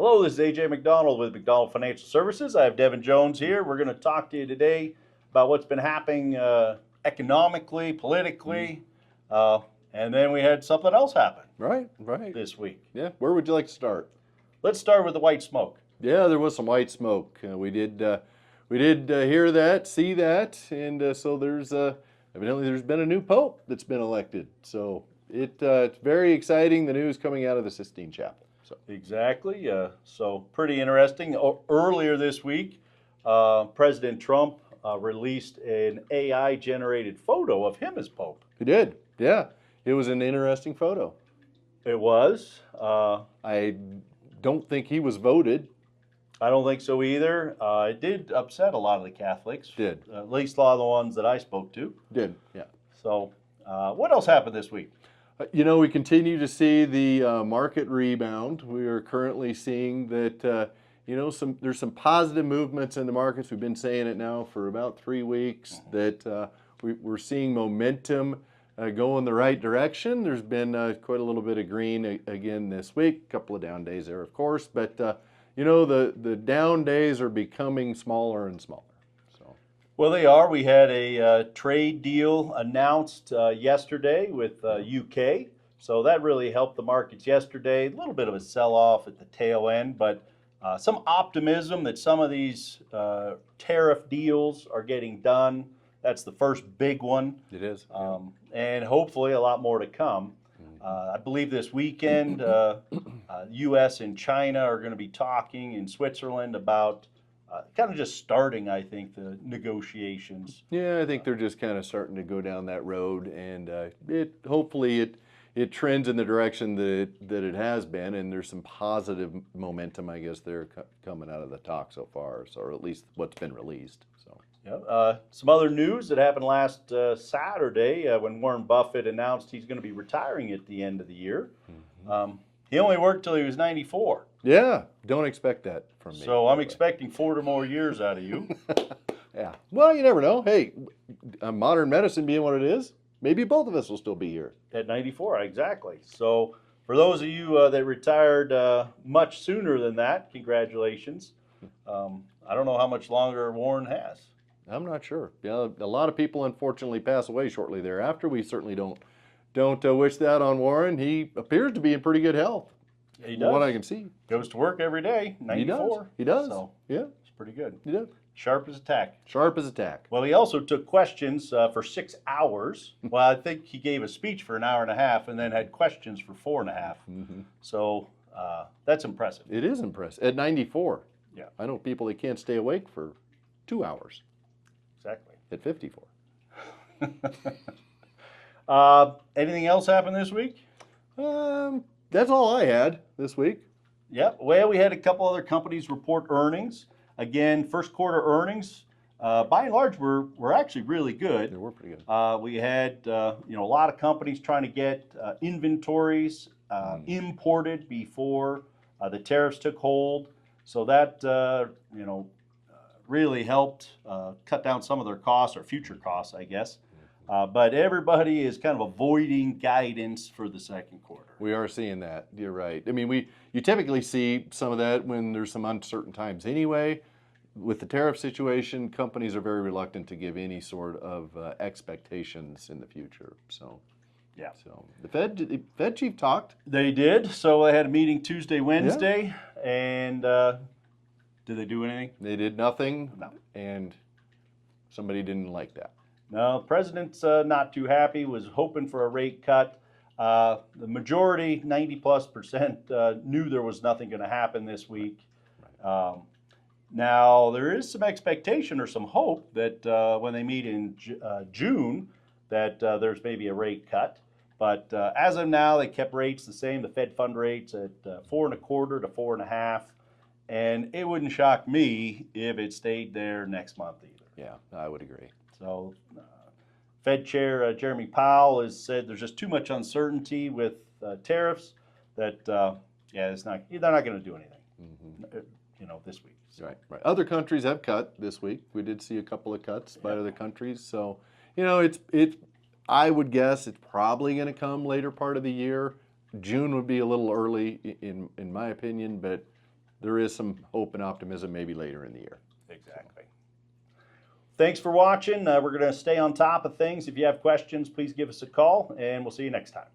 Hello, this is AJ Macdonald with Macdonald Financial Services. I have Devin Jones here. We're going to talk to you today about what's been happening economically, politically, and then we had something else happen Right. this week. Yeah. Where would you like to start? Let's start with the white smoke. Yeah, there was some white smoke. We did hear that, see that, and so there's evidently there's been a new pope that's been elected. So it's very exciting. The news coming out of the Sistine Chapel. So Exactly. So pretty interesting. Earlier this week, President Trump released an AI-generated photo of him as Pope. he did. Yeah, it was an interesting photo. It was. I don't think he was voted. I don't think so either. It did upset a lot of the Catholics. Did. At least a lot of the ones that I spoke to. Did. Yeah. So what else happened this week? We continue to see the market rebound. We are currently seeing that, there's some positive movements in the markets. We've been saying it now for about 3 weeks that we're seeing momentum go in the right direction. There's been quite a little bit of green again this week, a couple of down days there, of course, but the down days are becoming smaller and smaller. Well, they are. We had a trade deal announced yesterday with UK, so that really helped the markets yesterday. A little bit of a sell-off at the tail end, but some optimism that some of these tariff deals are getting done. That's the first big one. It is. And hopefully a lot more to come. I believe this weekend, U.S. and China are going to be talking in Switzerland about kind of just starting, I think, the negotiations. Yeah, I think they're just kind of starting to go down that road, and hopefully it trends in the direction that it has been, and there's some positive momentum, I guess, there coming out of the talk so far, or at least what's been released. So. Yeah. Some other news that happened last Saturday when Warren Buffett announced he's going to be retiring at the end of the year. Mm-hmm. He only worked till he was 94. Yeah, don't expect that from me. So I'm expecting 4 more years out of you. Yeah. Well, you never know. Hey, modern medicine being what it is, maybe both of us will still be here. At 94, exactly. So for those of you that retired much sooner than that, congratulations. I don't know how much longer Warren has. I'm not sure. Yeah, a lot of people unfortunately pass away shortly thereafter. We certainly don't wish that on Warren. He appears to be in pretty good health. He does. From what I can see. Goes to work every day, 94. He does. So yeah. It's pretty good. He does. Sharp as a tack. Sharp as a tack. Well, he also took questions for 6 hours. Well, I think he gave a speech for an hour and a half and then had questions for 4.5. Mm-hmm. So that's impressive. It is impressive. At 94. Yeah. I know people that can't stay awake for 2 hours. Exactly. At 54. Anything else happened this week? That's all I had this week. Yeah. Well, we had a couple other companies report earnings. Again, first quarter earnings, by and large, were actually really good. They were pretty good. We had a lot of companies trying to get inventories imported before the tariffs took hold. So that really helped cut down some of their costs, or future costs, I guess. But everybody is kind of avoiding guidance for the second quarter. We are seeing that. You're right. I mean, you typically see some of that when there's some uncertain times anyway. With the tariff situation, companies are very reluctant to give any sort of expectations in the future. So, yeah. So the Fed chief talked. They did. So they had a meeting Tuesday, Wednesday, and did they do anything? They did nothing. No. And somebody didn't like that. No, the president's not too happy, was hoping for a rate cut. The majority, 90+%, knew there was nothing going to happen this week. Right. Now, there is some expectation or some hope that when they meet in June, that there's maybe a rate cut. But as of now, they kept rates the same, the Fed fund rates at 4.25 to 4.5. And it wouldn't shock me if it stayed there next month either. Yeah, I would agree. So Fed Chair Jeremy Powell has said there's just too much uncertainty with tariffs that, they're not going to do anything, this week. So. Right. Other countries have cut this week. We did see a couple of cuts by other countries. So, I would guess it's probably going to come later part of the year. June would be a little early, in my opinion, but there is some hope and optimism maybe later in the year. Exactly. Thanks for watching. We're going to stay on top of things. If you have questions, please give us a call, and we'll see you next time.